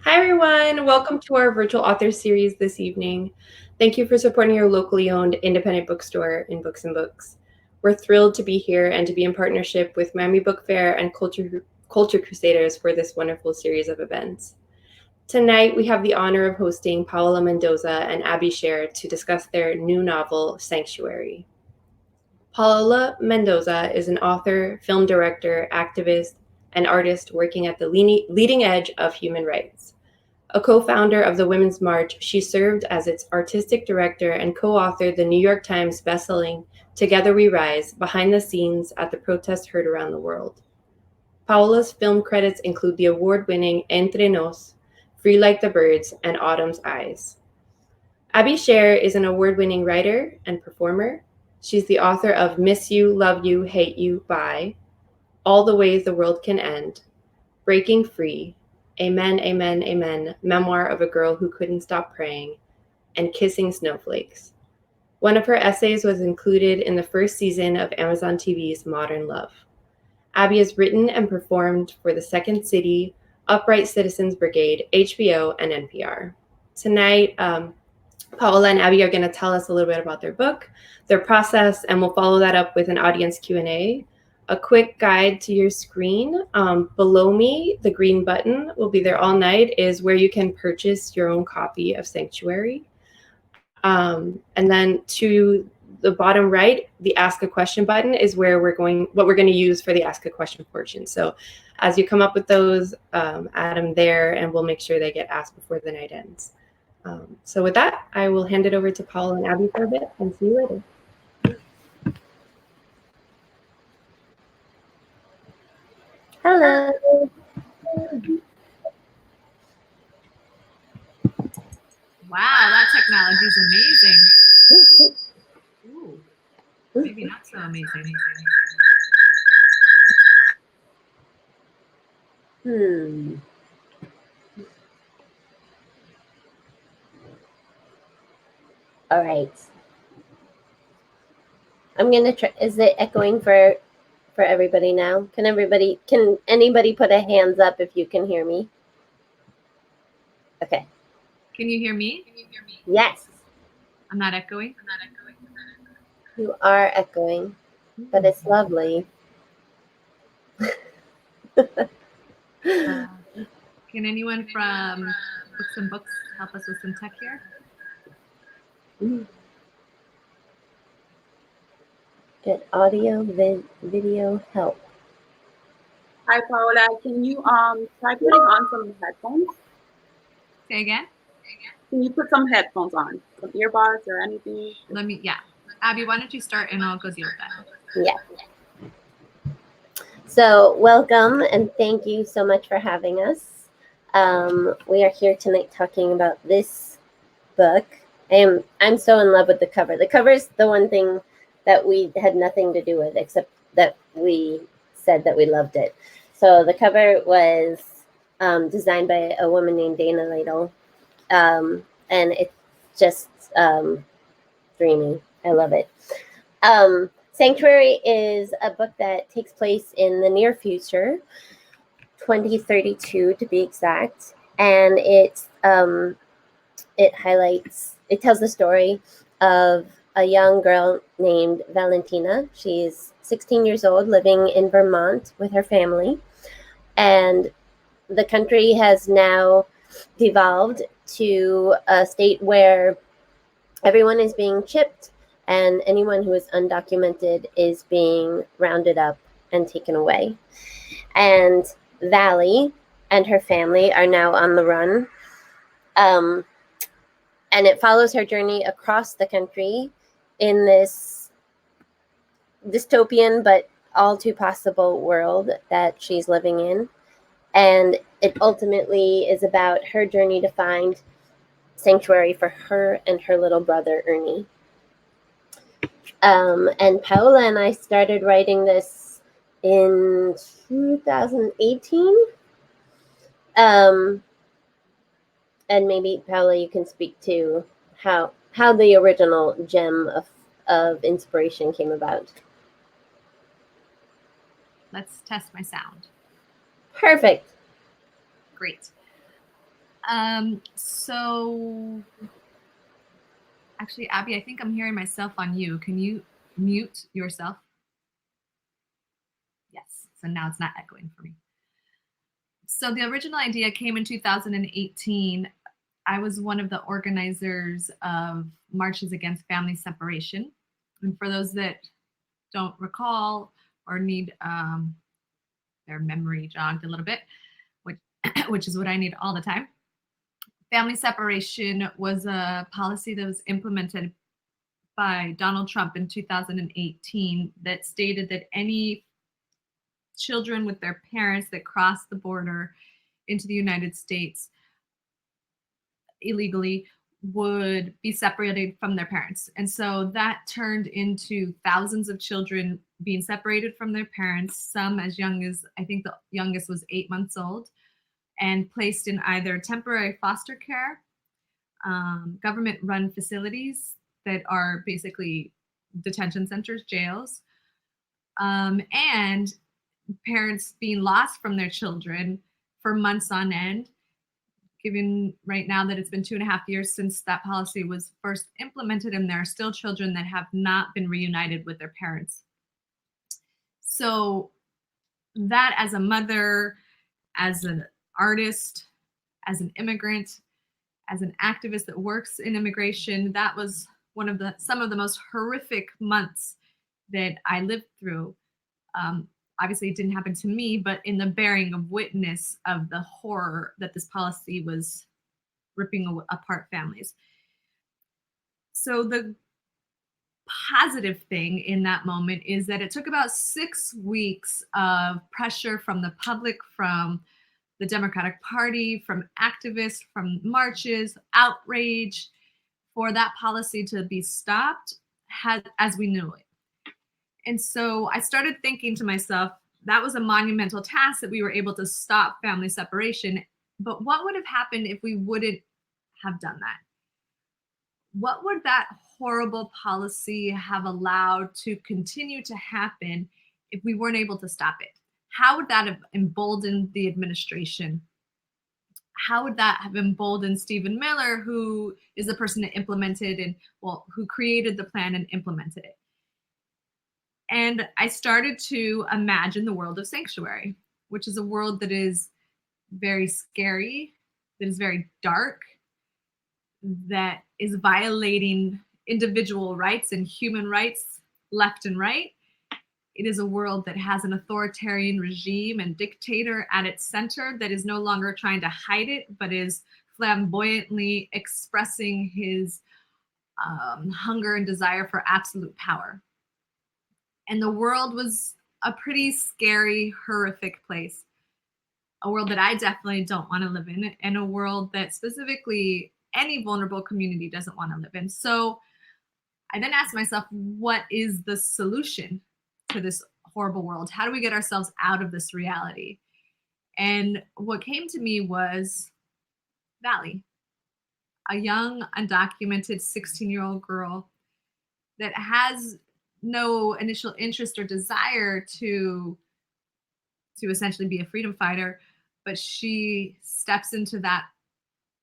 Hi, everyone. Welcome to our virtual author series this evening. Thank you for supporting your locally owned independent bookstore in Books and Books. We're thrilled to be here and to be in partnership with Miami Book Fair and Culture Crusaders for this wonderful series of events. Tonight, we have the honor of hosting Paola Mendoza and Abby Sher to discuss their new novel, Sanctuary. Paola Mendoza is an author, film director, activist, and artist working at the leading edge of human rights. A co-founder of the Women's March, she served as its artistic director and co-authored the New York Times bestselling Together We Rise, behind the scenes at the protests heard around the world. Paola's film credits include the award-winning Entre Nos, Free Like the Birds, and Autumn's Eyes. Abby Sher is an award-winning writer and performer. She's the author of Miss You, Love You, Hate You, Bye, All the Ways the World Can End, Breaking Free, Amen, Amen, Amen, Memoir of a Girl Who Couldn't Stop Praying, and Kissing Snowflakes. One of her essays was included in the first season of Amazon TV's Modern Love. Abby has written and performed for The Second City, Upright Citizens Brigade, HBO, and NPR. Tonight, Paola and Abby are going to tell us a little bit about their book, their process, and we'll follow that up with an audience Q&A. A quick guide to your screen. Below me, the green button will be there all night, is where you can purchase your own copy of Sanctuary. And then to the bottom right, the Ask a Question button is where what we're going to use for the Ask a Question portion. So as you come up with those, add them there, and we'll make sure they get asked before the night ends. So with that, I will hand it over to Paola and Abby for a bit, and see you later. Hello. Wow, that technology is amazing. Ooh, maybe not so amazing. All right. I'm gonna try. Is it echoing for everybody now? Can anybody put a hands up if you can hear me? Okay. Can you hear me? Yes. I'm not echoing. You are echoing, but it's lovely. Can anyone from Books and Books help us with some tech here? Get audio, video help. Hi, Paola. Can you try putting on some headphones? Say again? Can you put some headphones on? Some earbuds or anything? Abby, why don't you start and I'll go deal with that. Yeah. So welcome and thank you so much for having us. We are here tonight talking about this book. I'm so in love with the cover. The cover is the one thing that we had nothing to do with, except that we said that we loved it. So the cover was designed by a woman named Dana Ladle, and it's just dreamy. I love it. Sanctuary is a book that takes place in the near future, 2032 to be exact, and it tells the story of a young girl named Valentina. She's 16 years old, living in Vermont with her family, and the country has now devolved to a state where everyone is being chipped and anyone who is undocumented is being rounded up and taken away. And Valley and her family are now on the run. And it follows her journey across the country in this dystopian but all too possible world that she's living in. And it ultimately is about her journey to find sanctuary for her and her little brother, Ernie. And Paola and I started writing this in 2018. And maybe, Paola, you can speak to how the original gem of inspiration came about. Let's test my sound. Perfect. Great. So actually, Abby, I think I'm hearing myself on you. Can you mute yourself? Yes. So now it's not echoing for me. So the original idea came in 2018. I was one of the organizers of Marches Against Family Separation. And for those that don't recall or need their memory jogged a little bit, which is what I need all the time, family separation was a policy that was implemented by Donald Trump in 2018 that stated that any children with their parents that cross the border into the United States illegally would be separated from their parents. And so that turned into thousands of children being separated from their parents, some as young as, I think the youngest was 8 months old, and placed in either temporary foster care, government-run facilities that are basically detention centers, jails, and parents being lost from their children for months on end, given right now that it's been 2.5 years since that policy was first implemented, and there are still children that have not been reunited with their parents. So that, as a mother, as an artist, as an immigrant, as an activist that works in immigration, that was some of the most horrific months that I lived through. Obviously, it didn't happen to me, but in the bearing of witness of the horror that this policy was ripping apart families. So the positive thing in that moment is that it took about 6 weeks of pressure from the public, from the Democratic Party, from activists, from marches, outrage, for that policy to be stopped as we knew it. And so I started thinking to myself, that was a monumental task that we were able to stop family separation. But what would have happened if we wouldn't have done that? What would that horrible policy have allowed to continue to happen if we weren't able to stop it? How would that have emboldened the administration? How would that have emboldened Stephen Miller, who is the person that implemented who created the plan and implemented it? And I started to imagine the world of Sanctuary, which is a world that is very scary, that is very dark, that is violating individual rights and human rights left and right. It is a world that has an authoritarian regime and dictator at its center that is no longer trying to hide it, but is flamboyantly expressing his hunger and desire for absolute power. And the world was a pretty scary, horrific place. A world that I definitely don't want to live in, and a world that specifically any vulnerable community doesn't want to live in. So I then asked myself, what is the solution to this horrible world? How do we get ourselves out of this reality? And what came to me was Valley, a young, undocumented 16-year-old girl that has no initial interest or desire to essentially be a freedom fighter, but she steps into that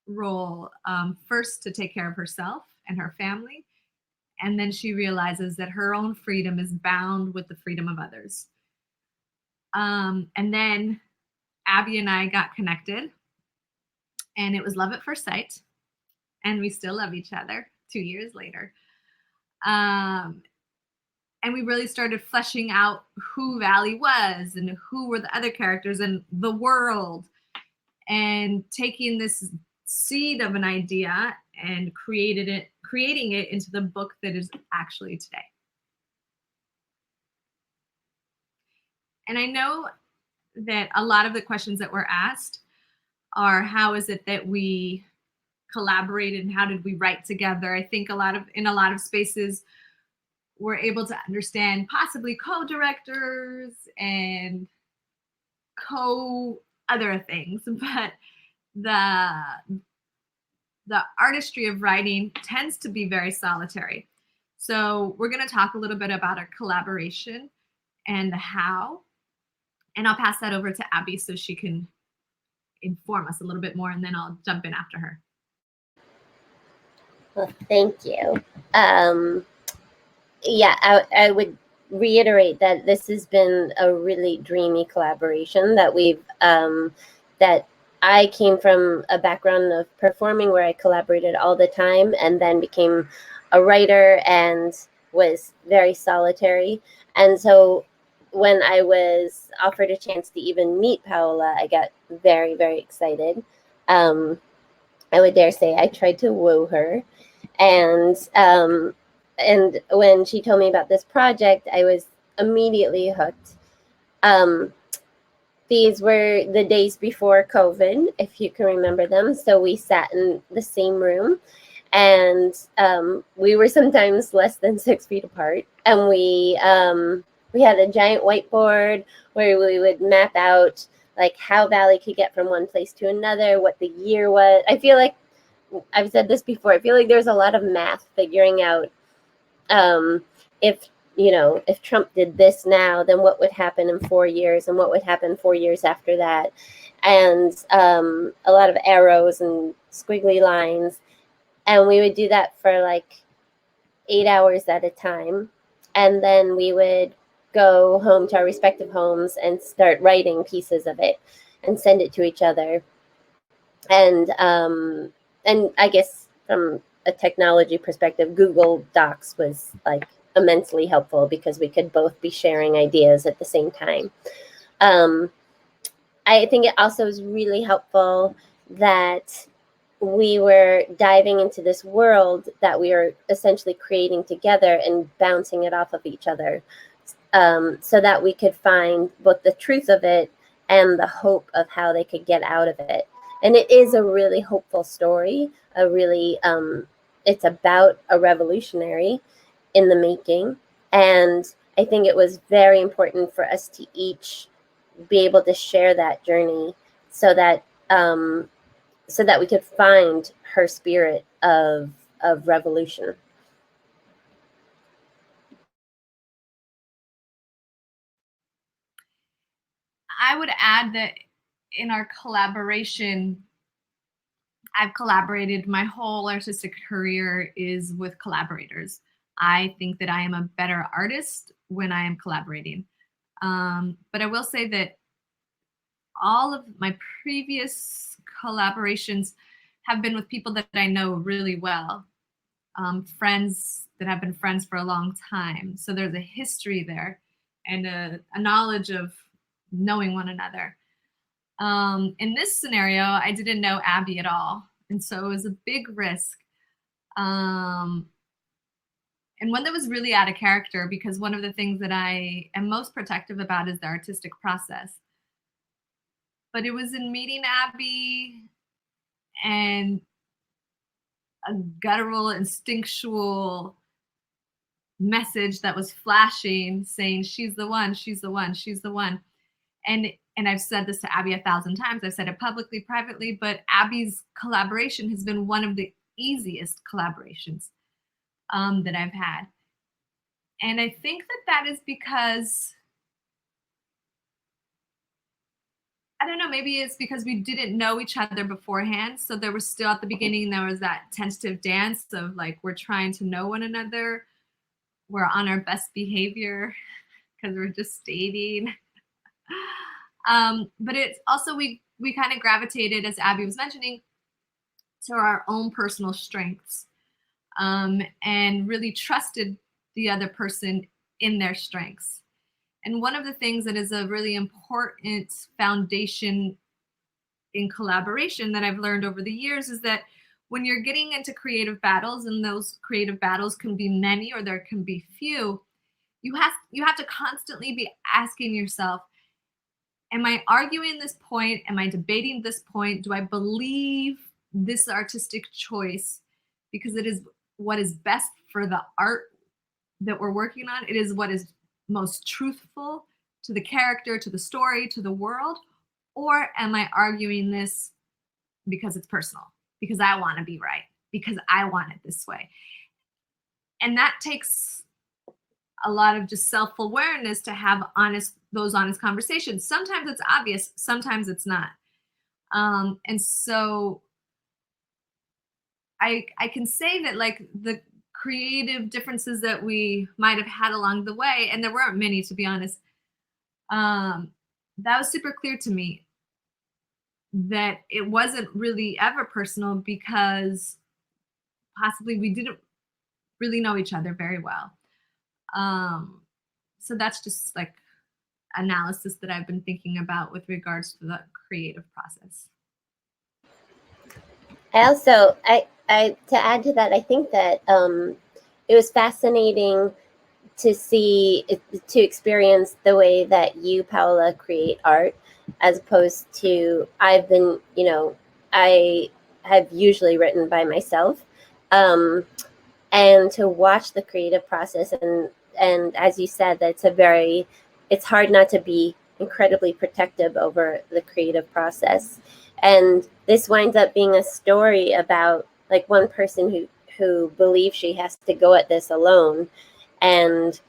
role first to take care of herself and her family, and then she realizes that her own freedom is bound with the freedom of others. And then Abby and I got connected, and it was love at first sight, and we still love each other 2 years later. And we really started fleshing out who Valley was and who were the other characters and the world, and taking this seed of an idea and creating it into the book that is actually today. And I know that a lot of the questions that were asked are, how is it that we collaborated and how did we write together? I think in a lot of spaces, we're able to understand possibly co-directors and other things, but the artistry of writing tends to be very solitary. So we're going to talk a little bit about our collaboration and the how, and I'll pass that over to Abby so she can inform us a little bit more, and then I'll jump in after her. Well, thank you. Yeah, I would reiterate that this has been a really dreamy collaboration that we've that I came from a background of performing where I collaborated all the time, and then became a writer and was very solitary. And so when I was offered a chance to even meet Paola, I got very, very excited. I would dare say I tried to woo her. And when she told me about this project, I was immediately hooked. These were the days before COVID, if you can remember them. So we sat in the same room, and we were sometimes less than 6 feet apart. And we had a giant whiteboard where we would map out like how Valley could get from one place to another, what the year was. I feel like I've said this before. I feel like there's a lot of math figuring out if Trump did this now, then what would happen in 4 years, and what would happen 4 years after that, and a lot of arrows and squiggly lines. And we would do that for like 8 hours at a time, and then we would go home to our respective homes and start writing pieces of it and send it to each other. And I guess from a technology perspective, Google Docs was like immensely helpful because we could both be sharing ideas at the same time. I think it also was really helpful that we were diving into this world that we were essentially creating together and bouncing it off of each other, so that we could find both the truth of it and the hope of how they could get out of it. And it is a really hopeful story, it's about a revolutionary in the making. And I think it was very important for us to each be able to share that journey so that we could find her spirit of revolution. I would add that in our collaboration, I've collaborated, my whole artistic career is with collaborators. I think that I am a better artist when I am collaborating. But I will say that all of my previous collaborations have been with people that I know really well, friends that have been friends for a long time. So there's a history there and a knowledge of knowing one another. In this scenario, I didn't know Abby at all. And so it was a big risk. And one that was really out of character, because one of the things that I am most protective about is the artistic process. But it was in meeting Abby and a guttural, instinctual message that was flashing saying, she's the one, she's the one, she's the one. And I've said this to Abby 1,000 times. I've said it publicly, privately, but Abby's collaboration has been one of the easiest collaborations that I've had. And I think that is because, I don't know, maybe it's because we didn't know each other beforehand. So there was still, at the beginning, there was that tentative dance of like, we're trying to know one another. We're on our best behavior because we're just dating. But it's also, we kind of gravitated, as Abby was mentioning, to our own personal strengths, and really trusted the other person in their strengths. And one of the things that is a really important foundation in collaboration that I've learned over the years is that when you're getting into creative battles, and those creative battles can be many or there can be few, you have to constantly be asking yourself, am I arguing this point? Am I debating this point? Do I believe this artistic choice because it is what is best for the art that we're working on? It is what is most truthful to the character, to the story, to the world? Or am I arguing this because it's personal, because I want to be right, because I want it this way? And that takes a lot of just self-awareness to have those honest conversations. Sometimes it's obvious, sometimes it's not. And so I can say that like the creative differences that we might have had along the way, and there weren't many to be honest, that was super clear to me that it wasn't really ever personal because possibly we didn't really know each other very well. So that's just like analysis that I've been thinking about with regards to the creative process. I also, to add to that, I think that it was fascinating to see, to experience the way that you, Paola, create art, as opposed to I have usually written by myself, and to watch the creative process, and as you said, it's hard not to be incredibly protective over the creative process. And this winds up being a story about like one person who believes she has to go at this alone and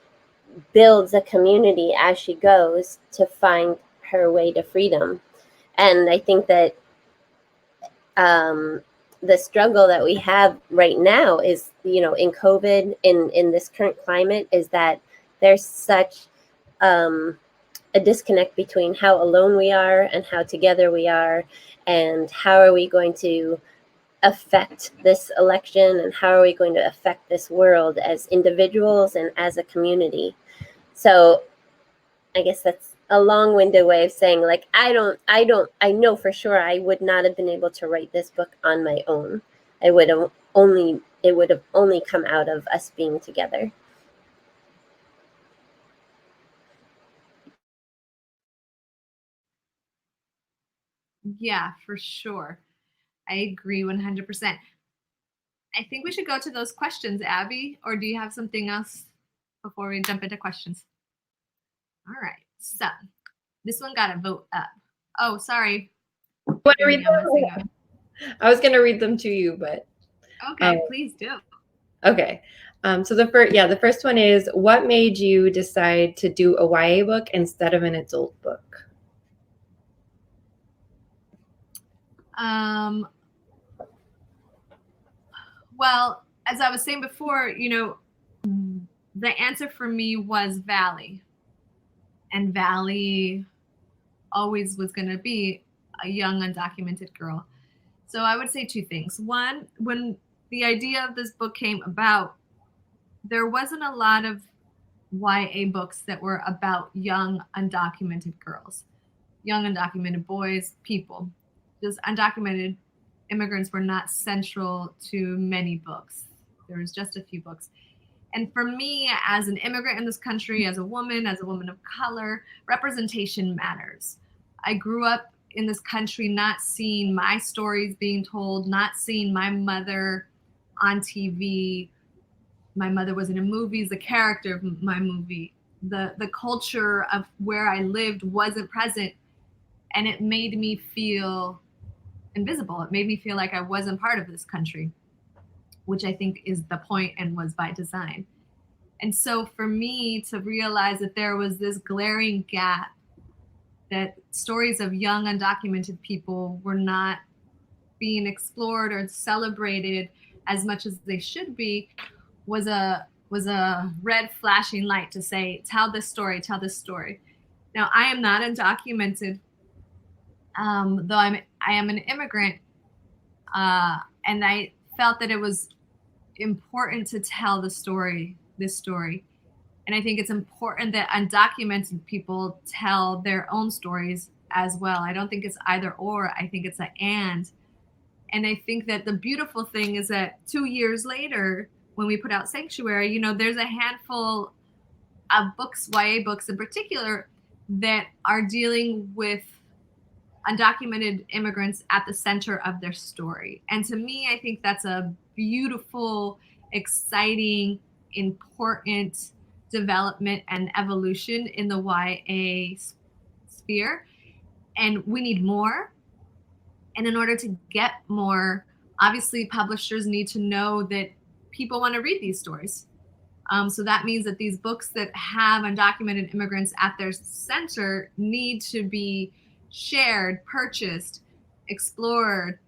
builds a community as she goes to find her way to freedom. And I think that the struggle that we have right now is, in COVID, in this current climate, is that there's such a disconnect between how alone we are and how together we are, and how are we going to affect this election, and how are we going to affect this world as individuals and as a community. So I guess that's a long-winded way of saying, like, I know for sure I would not have been able to write this book on my own. It would have only come out of us being together. Yeah, for sure. I agree 100%. I think we should go to those questions, Abby, or do you have something else before we jump into questions? All right, so this one got a vote up. Oh, sorry. Want to read them? I was going to read them to you, but okay, please do. Okay. So the first one is, what made you decide to do a YA book instead of an adult book? Well, as I was saying before, the answer for me was Valley. And Valley always was going to be a young, undocumented girl. So I would say two things. One, when the idea of this book came about, there wasn't a lot of YA books that were about young, undocumented girls, young, undocumented boys, people. Just undocumented immigrants were not central to many books. There was just a few books. And for me, as an immigrant in this country, as a woman of color, representation matters. I grew up in this country not seeing my stories being told, not seeing my mother on TV. My mother was in a movie, the character of my movie. The culture of where I lived wasn't present, and it made me feel invisible. It made me feel like I wasn't part of this country, which I think is the point and was by design. And so for me to realize that there was this glaring gap, that stories of young undocumented people were not being explored or celebrated as much as they should be, was a red flashing light to say, tell this story. Now, I am not undocumented, though I am an immigrant, and I felt that it was important to tell this story. And I think it's important that undocumented people tell their own stories as well. I don't think it's either or. I think it's an and. And I think that the beautiful thing is that 2 years later, when we put out Sanctuary, there's a handful of books, YA books in particular, that are dealing with undocumented immigrants at the center of their story. And to me, I think that's a beautiful, exciting, important development and evolution in the YA sphere. And we need more. And in order to get more, obviously publishers need to know that people want to read these stories. So that means that these books that have undocumented immigrants at their center need to be shared, purchased, explored,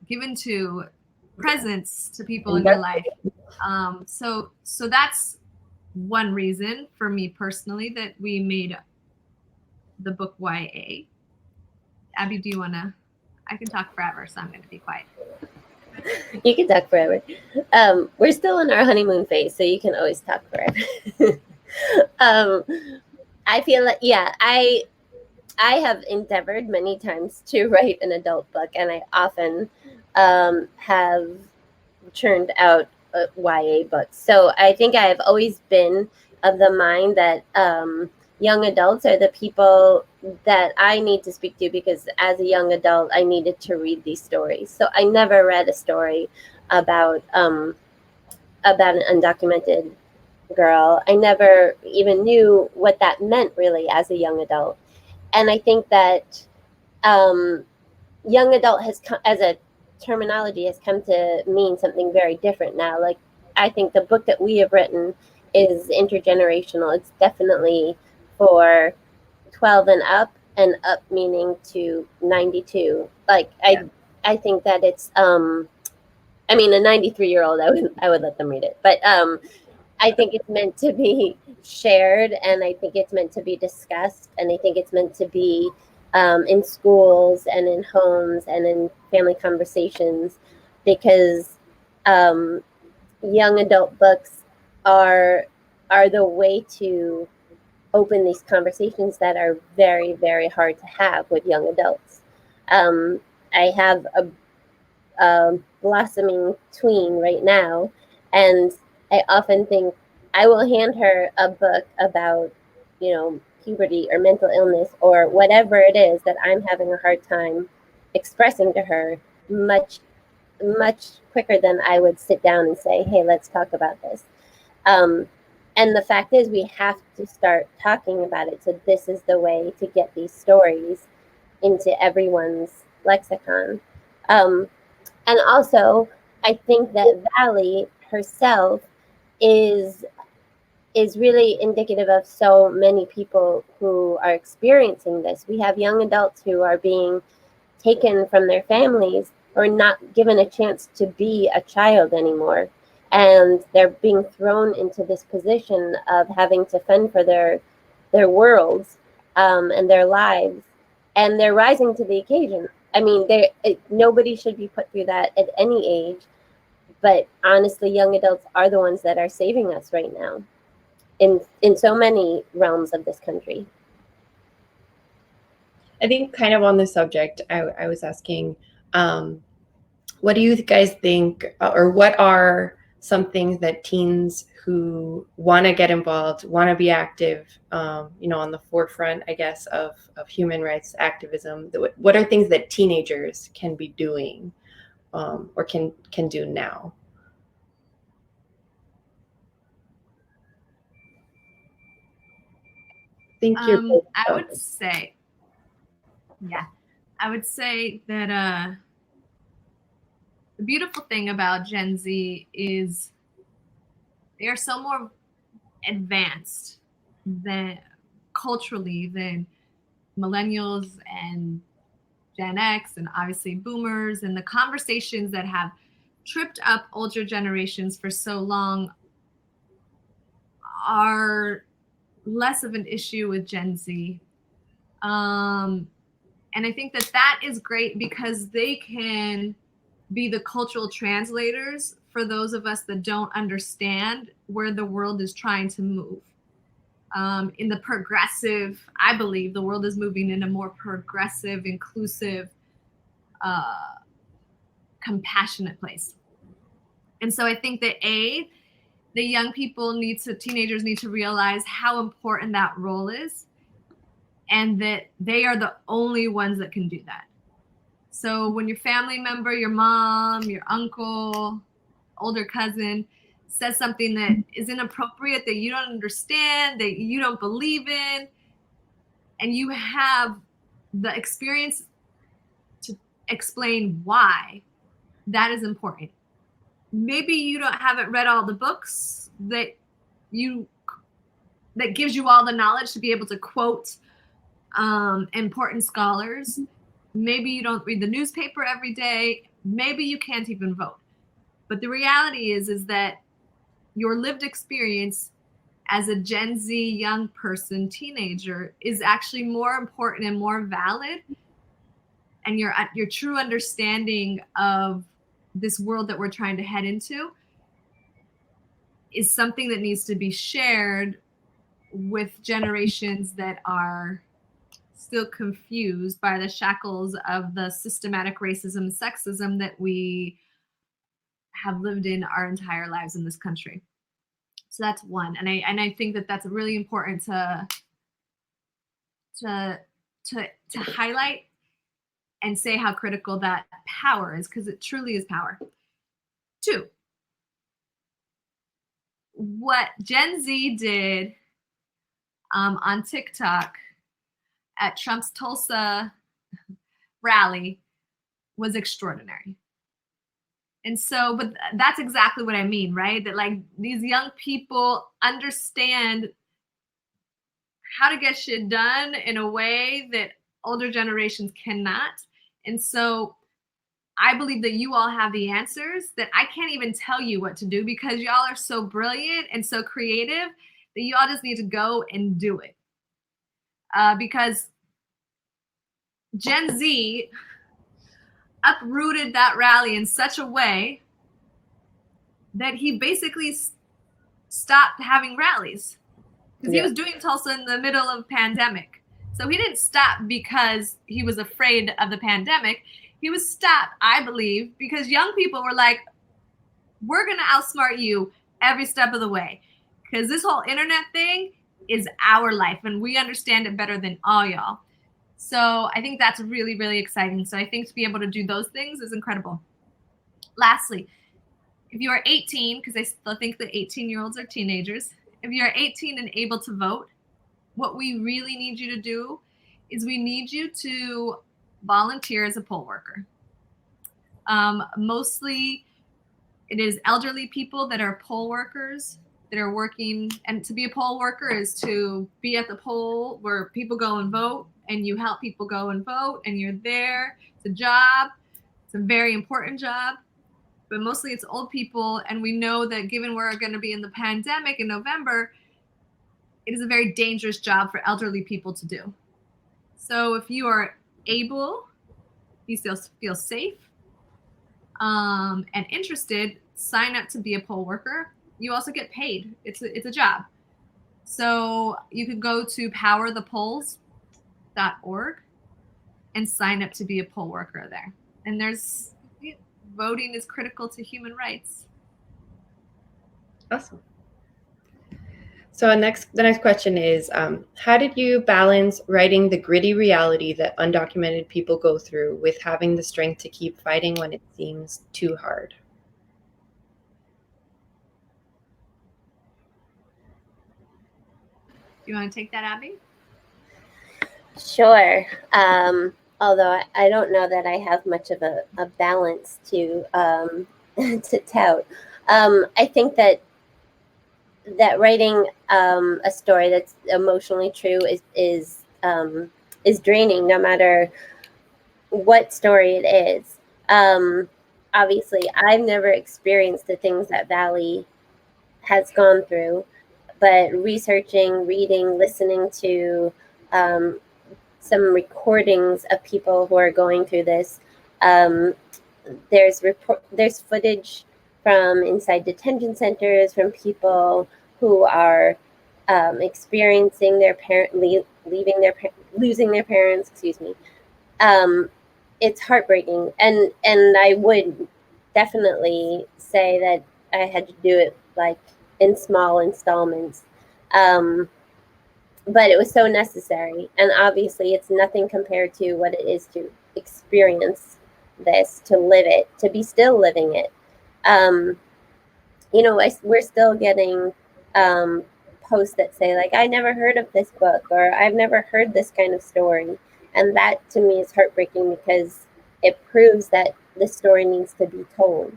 given to, presents to people in your life. So that's one reason for me personally that we made the book YA. Abby, do you want to? I can talk forever, so I'm going to be quiet. You can talk forever. We're still in our honeymoon phase, so you can always talk forever. I feel like, yeah, I have endeavored many times to write an adult book, and I often have churned out YA books. So I think I have always been of the mind that young adults are the people that I need to speak to, because as a young adult, I needed to read these stories. So I never read a story about an undocumented girl. I never even knew what that meant really as a young adult. And I think that young adult has come, as a terminology, has come to mean something very different now. Like, I think the book that we have written is intergenerational. It's definitely for 12 and up meaning to 92. Like, yeah. I think that it's I mean, a 93-year-old, I would let them read it, but I think it's meant to be shared, and I think it's meant to be discussed, and I think it's meant to be in schools and in homes and in family conversations, because young adult books are the way to open these conversations that are very, very hard to have with young adults. I have a blossoming tween right now, and I often think I will hand her a book about, puberty or mental illness or whatever it is that I'm having a hard time expressing to her, much, much quicker than I would sit down and say, hey, let's talk about this. And the fact is, we have to start talking about it. So this is the way to get these stories into everyone's lexicon. And also, I think that Valley herself is really indicative of so many people who are experiencing this. We have young adults who are being taken from their families, or not given a chance to be a child anymore. And they're being thrown into this position of having to fend for their worlds and their lives. And they're rising to the occasion. I mean, nobody should be put through that at any age. But honestly, young adults are the ones that are saving us right now in so many realms of this country. I think kind of on the subject, I was asking, what do you guys think, or what are some things that teens who want to get involved, want to be active, on the forefront, I guess, of human rights activism? What are things that teenagers can be doing or can do now? I would say that the beautiful thing about Gen Z is they are so more advanced culturally than millennials and Gen X and obviously boomers, and the conversations that have tripped up older generations for so long are less of an issue with Gen Z. And I think that is great because they can be the cultural translators for those of us that don't understand where the world is trying to move. In the progressive, I believe the world is moving in a more progressive, inclusive, compassionate place. And so I think that the young people teenagers need to realize how important that role is, and that they are the only ones that can do that. So when your family member, your mom, your uncle, older cousin says something that is inappropriate, that you don't understand, that you don't believe in, and you have the experience to explain why, that is important. Maybe you haven't read all the books that gives you all the knowledge to be able to quote important scholars, Maybe you don't read the newspaper every day. Maybe you can't even vote. But the reality is that your lived experience as a Gen Z young person, teenager, is actually more important and more valid. And your true understanding of this world that we're trying to head into is something that needs to be shared with generations that are still confused by the shackles of the systematic racism and sexism that we have lived in our entire lives in this country. So that's one, and I think that that's really important to highlight and say how critical that power is, because it truly is power. Two, what Gen Z did on TikTok at Trump's Tulsa rally was extraordinary. And so, but that's exactly what I mean, right? That like these young people understand how to get shit done in a way that older generations cannot. And so I believe that you all have the answers that I can't even tell you what to do, because y'all are so brilliant and so creative that y'all just need to go and do it. Because Gen Z uprooted that rally in such a way that he basically stopped having rallies, because he was doing Tulsa in the middle of pandemic. So he didn't stop because he was afraid of the pandemic. He was stopped, I believe, because young people were like, we're going to outsmart you every step of the way, because this whole internet thing is our life and we understand it better than all y'all. So I think that's really, really exciting. So I think to be able to do those things is incredible. Lastly, if you are 18, because I still think that 18-year-olds are teenagers, if you're 18 and able to vote, what we really need you to do is we need you to volunteer as a poll worker. Mostly it is elderly people that are poll workers that are working, and to be a poll worker is to be at the poll where people go and vote, and you help people go and vote, and you're there. It's a job. It's a very important job, but mostly it's old people. And we know that given we're going to be in the pandemic in November, it is a very dangerous job for elderly people to do. So if you are able, you still feel safe and interested, sign up to be a poll worker. You also get paid. It's a job. So you could go to powerthepolls.org and sign up to be a poll worker there. And voting is critical to human rights. Awesome. So the next question is, how did you balance writing the gritty reality that undocumented people go through with having the strength to keep fighting when it seems too hard? You want to take that, Abby? Sure. Although I don't know that I have much of a balance to to tout. I think that writing a story that's emotionally true is draining, no matter what story it is. Obviously, I've never experienced the things that Valley has gone through, but researching, reading, listening to some recordings of people who are going through this. There's footage from inside detention centers, from people who are experiencing their losing their parents. Excuse me. It's heartbreaking, and I would definitely say that I had to do it like in small installments. But it was so necessary. And obviously it's nothing compared to what it is to experience this, to live it, to be still living it. We're still getting posts that say like, I never heard of this book, or I've never heard this kind of story. And that to me is heartbreaking, because it proves that the story needs to be told.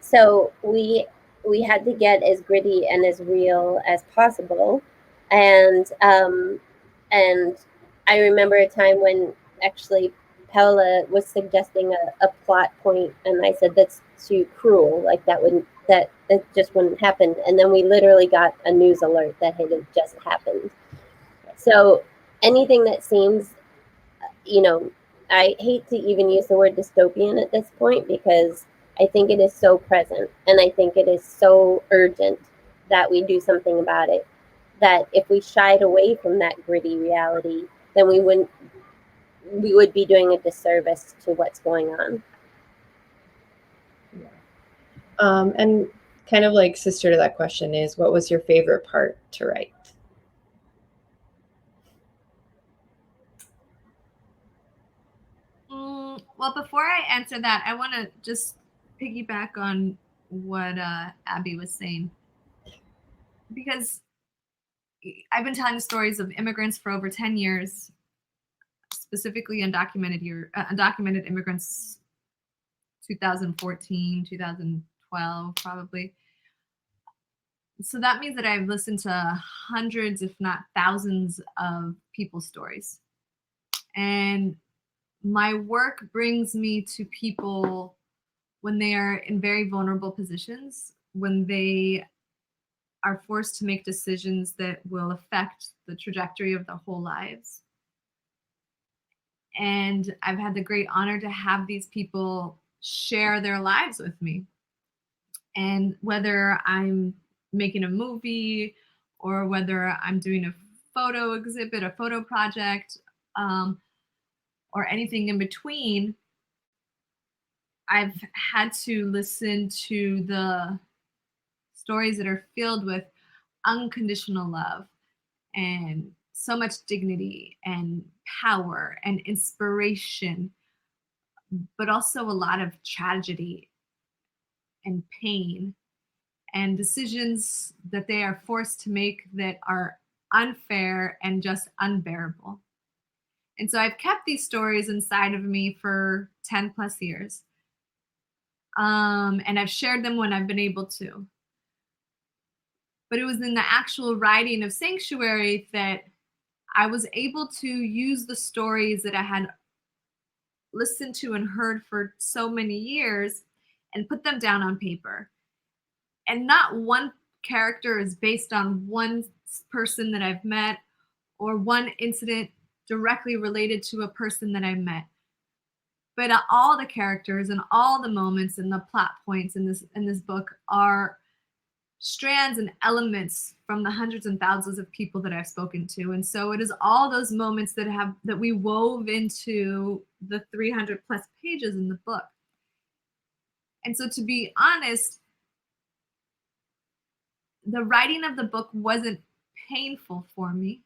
So we had to get as gritty and as real as possible. And I remember a time when actually Paola was suggesting a plot point, and I said that's too cruel. Like that just wouldn't happen. And then we literally got a news alert that it had just happened. So anything that seems, I hate to even use the word dystopian at this point, because I think it is so present, and I think it is so urgent that we do something about it, that if we shied away from that gritty reality, then we would be doing a disservice to what's going on. And kind of like sister to that question is, what was your favorite part to write? Well, before I answer that, I want to just piggyback on what Abby was saying, because I've been telling stories of immigrants for over 10 years, specifically undocumented immigrants, 2014, 2012, probably. So that means that I've listened to hundreds, if not thousands, of people's stories. And my work brings me to people when they are in very vulnerable positions, when they are forced to make decisions that will affect the trajectory of their whole lives. And I've had the great honor to have these people share their lives with me. And whether I'm making a movie, or whether I'm doing a photo exhibit, a photo project, or anything in between, I've had to listen to the stories that are filled with unconditional love and so much dignity and power and inspiration, but also a lot of tragedy and pain and decisions that they are forced to make that are unfair and just unbearable. And so I've kept these stories inside of me for 10 plus years. And I've shared them when I've been able to. But it was in the actual writing of Sanctuary that I was able to use the stories that I had listened to and heard for so many years and put them down on paper. And not one character is based on one person that I've met or one incident directly related to a person that I met. But all the characters and all the moments and the plot points in this book are strands and elements from the hundreds and thousands of people that I've spoken to. And so it is all those moments that we wove into the 300 plus pages in the book. And so, to be honest, the writing of the book wasn't painful for me.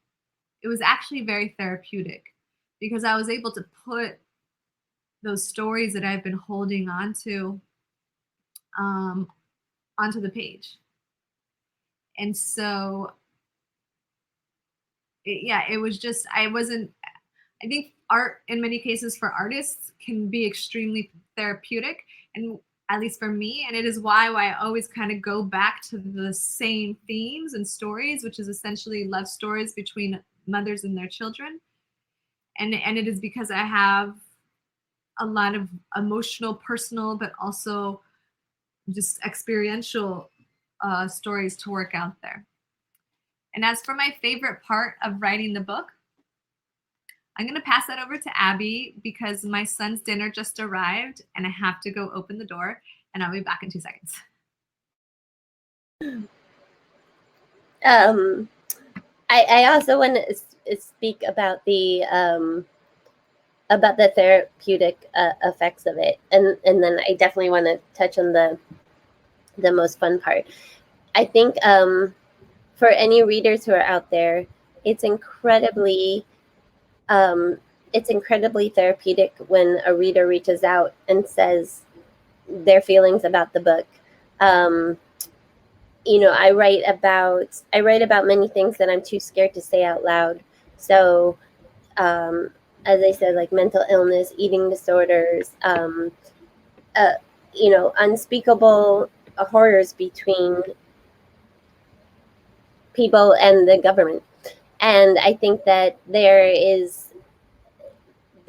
It was actually very therapeutic, because I was able to put those stories that I've been holding on to onto the page. And so, it was just, I think art in many cases for artists can be extremely therapeutic, and at least for me, and it is why I always kind of go back to the same themes and stories, which is essentially love stories between mothers and their children. And it is because I have a lot of emotional, personal, but also just experiential stories to work out there. And as for my favorite part of writing the book, I'm going to pass that over to Abby, because my son's dinner just arrived and I have to go open the door, and I'll be back in 2 seconds. I also want to speak about the therapeutic effects of it, and then I definitely want to touch on the most fun part. I think for any readers who are out there, it's incredibly therapeutic when a reader reaches out and says their feelings about the book. I write about many things that I'm too scared to say out loud. So, as I said, like mental illness, eating disorders, unspeakable horrors between people and the government. And I think that there is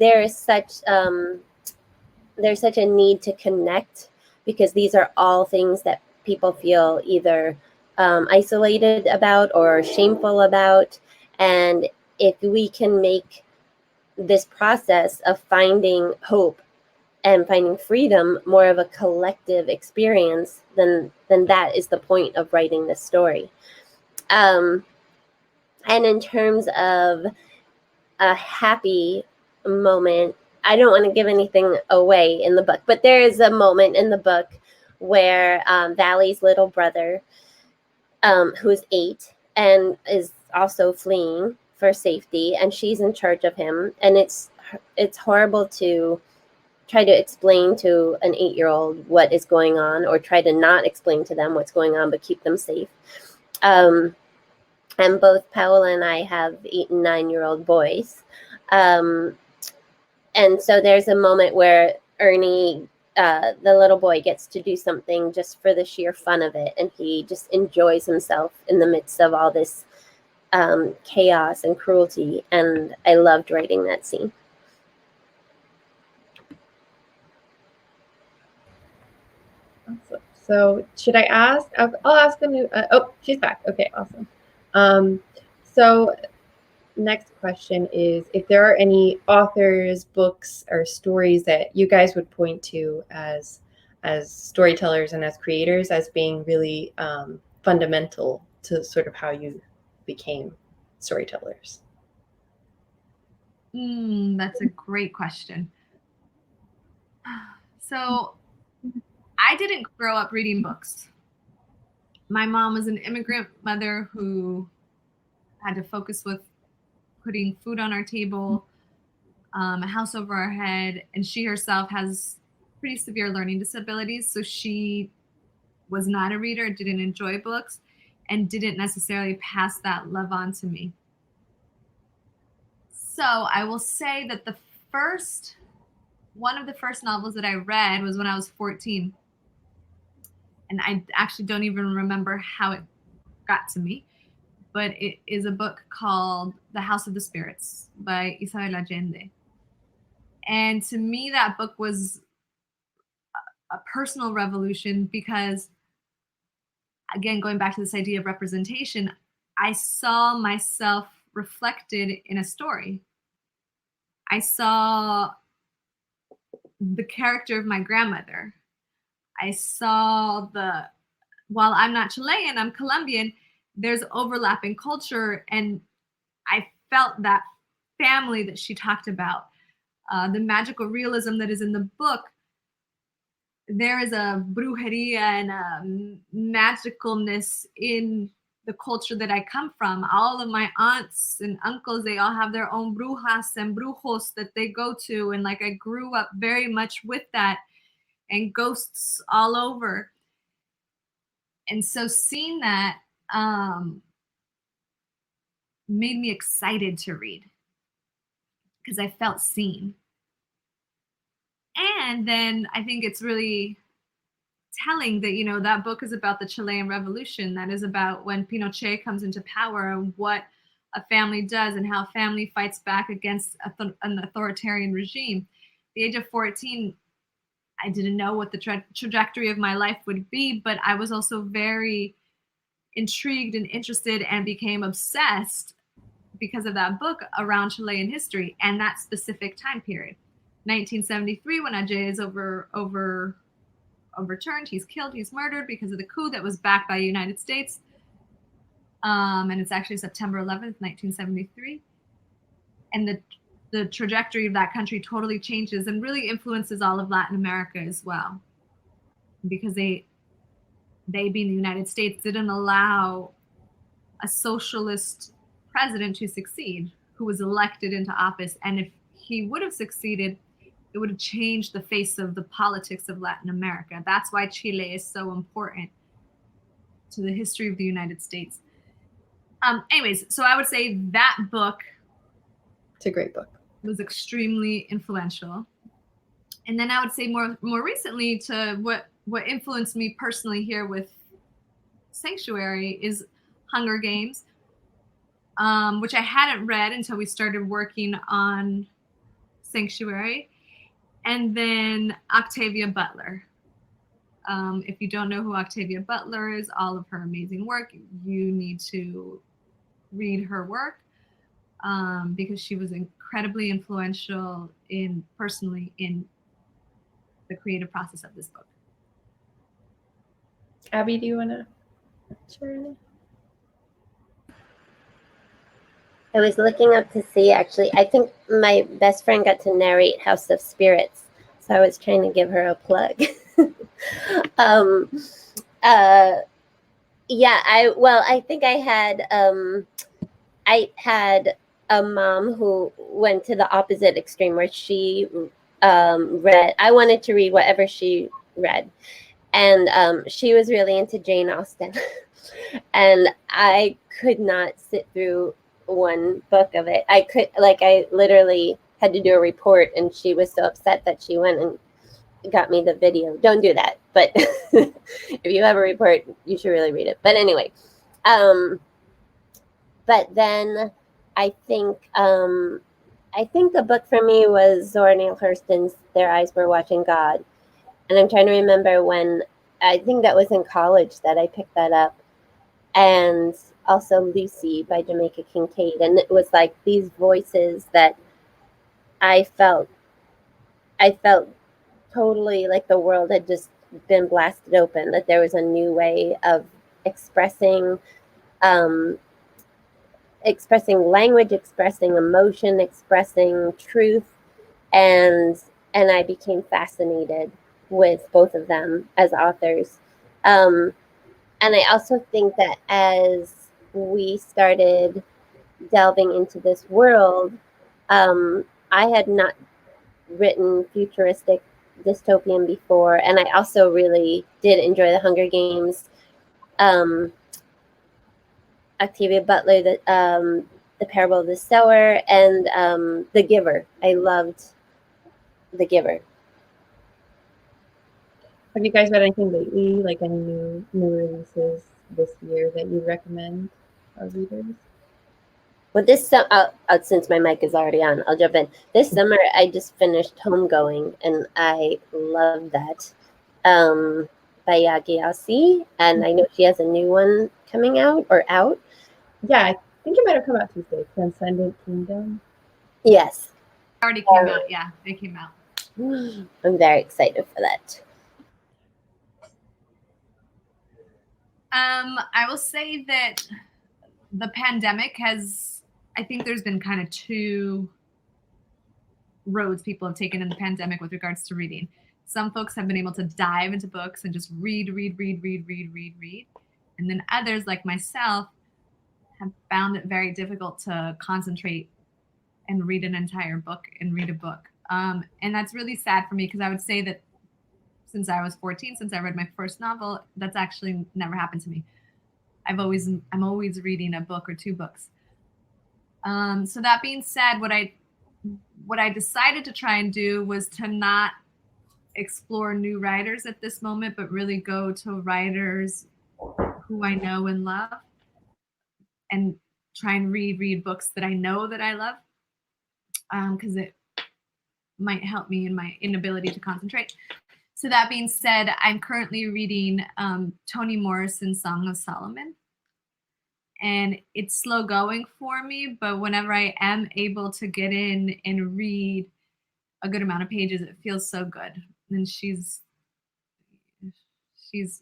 there's such a need to connect, because these are all things that people feel either isolated about or shameful about. And if we can make this process of finding hope and finding freedom more of a collective experience, then that is the point of writing this story. And in terms of a happy moment, I don't want to give anything away in the book, but there is a moment in the book where Valley's little brother, who's 8 and is also fleeing for safety, and she's in charge of him, and it's horrible to try to explain to an 8-year-old what is going on, or try to not explain to them what's going on but keep them safe. And both Paola and I have 8 and 9-year-old boys. And so there's a moment where Ernie, the little boy, gets to do something just for the sheer fun of it. And he just enjoys himself in the midst of all this chaos and cruelty. And I loved writing that scene. Awesome. So should I ask? I'll ask a new. Oh, she's back. Okay, awesome. So next question is, if there are any authors, books, or stories that you guys would point to as storytellers and as creators as being really fundamental to sort of how you became storytellers. That's a great question. So I didn't grow up reading books. My mom was an immigrant mother who had to focus with putting food on our table, a house over our head, and she herself has pretty severe learning disabilities. So she was not a reader, didn't enjoy books, and didn't necessarily pass that love on to me. So I will say that one of the first novels that I read was when I was 14. And I actually don't even remember how it got to me, but it is a book called The House of the Spirits by Isabel Allende. And to me, that book was a personal revolution because, again, going back to this idea of representation, I saw myself reflected in a story. I saw the character of my grandmother. I saw while I'm not Chilean, I'm Colombian, there's overlapping culture, and I felt that family that she talked about. The magical realism that is in the book, there is a brujeria and a magicalness in the culture that I come from. All of my aunts and uncles, they all have their own brujas and brujos that they go to, and like I grew up very much with that, and ghosts all over. And so seeing that made me excited to read because I felt seen. And then I think it's really telling that, that book is about the Chilean Revolution. That is about when Pinochet comes into power and what a family does and how family fights back against an authoritarian regime. At the age of 14, I didn't know what the trajectory of my life would be, but I was also very intrigued and interested and became obsessed because of that book around Chilean history and that specific time period. 1973, when Ajay is overturned, he's killed, he's murdered because of the coup that was backed by the United States. And it's actually September 11th, 1973. And the trajectory of that country totally changes and really influences all of Latin America as well. Because they being the United States, didn't allow a socialist president to succeed who was elected into office. And if he would have succeeded, it would have changed the face of the politics of Latin America. That's why Chile is so important to the history of the United States. Anyways, so I would say that book, it's a great book, was extremely influential. And then I would say more recently, to what influenced me personally here with Sanctuary is Hunger Games, which I hadn't read until we started working on Sanctuary, and then Octavia Butler. If you don't know who Octavia Butler is, all of her amazing work, you need to read her work because she was incredibly influential personally in the creative process of this book. Abby, do you want to share anything? I was looking up to see, actually, I think my best friend got to narrate House of Spirits, so I was trying to give her a plug. Yeah, I think I had a mom who went to the opposite extreme where she read, I wanted to read whatever she read. And she was really into Jane Austen. And I could not sit through one book of it. I literally had to do a report, and she was so upset that she went and got me the video. Don't do that. But if you have a report, you should really read it. But anyway, but then I think the book for me was Zora Neale Hurston's Their Eyes Were Watching God. And I'm trying to remember when, I think that was in college that I picked that up. And also Lucy by Jamaica Kincaid. And it was like these voices that I felt totally like the world had just been blasted open, that there was a new way of expressing language, expressing emotion, expressing truth. And I became fascinated with both of them as authors. And I also think that as we started delving into this world, I had not written futuristic dystopian before, and I also really did enjoy the Hunger Games. Octavia Butler, the Parable of the Sower, and The Giver. I loved The Giver. Have you guys read anything lately, like any new releases this year that you recommend our readers? Well, since my mic is already on, I'll jump in. This summer, I just finished Homegoing, and I love that, by Yagi Asi, and I know she has a new one coming out, or out. Yeah, I think it might have come out Tuesday. Transcendent Kingdom. Yes. Already came out. Yeah, they came out. I'm very excited for that. I will say that the pandemic I think there's been kind of two roads people have taken in the pandemic with regards to reading. Some folks have been able to dive into books and just read. And then others, like myself, have found it very difficult to concentrate and read an entire book and read a book. And that's really sad for me, because I would say that since I was 14, since I read my first novel, that's actually never happened to me. I'm always reading a book or two books. So that being said, what I decided to try and do was to not explore new writers at this moment, but really go to writers who I know and love, and try and read books that I know that I love, because it might help me in my inability to concentrate. So that being said, I'm currently reading Toni Morrison's Song of Solomon. And it's slow going for me, but whenever I am able to get in and read a good amount of pages, it feels so good. And she's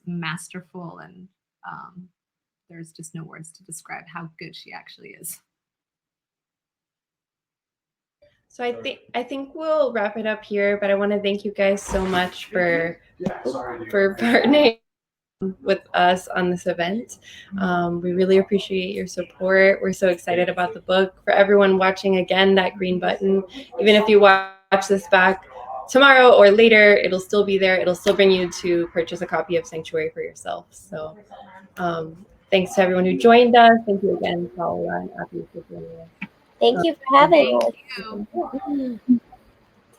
masterful, and there's just no words to describe how good she actually is. So I think we'll wrap it up here, but I want to thank you guys so much for partnering with us on this event. We really appreciate your support. We're so excited about the book. For everyone watching, again, that green button, even if you watch this back tomorrow or later, it'll still be there. It'll still bring you to purchase a copy of Sanctuary for yourself. So thanks to everyone who joined us. Thank you again, Paola and Abby, for joining us. Thank you for having us. Thank you.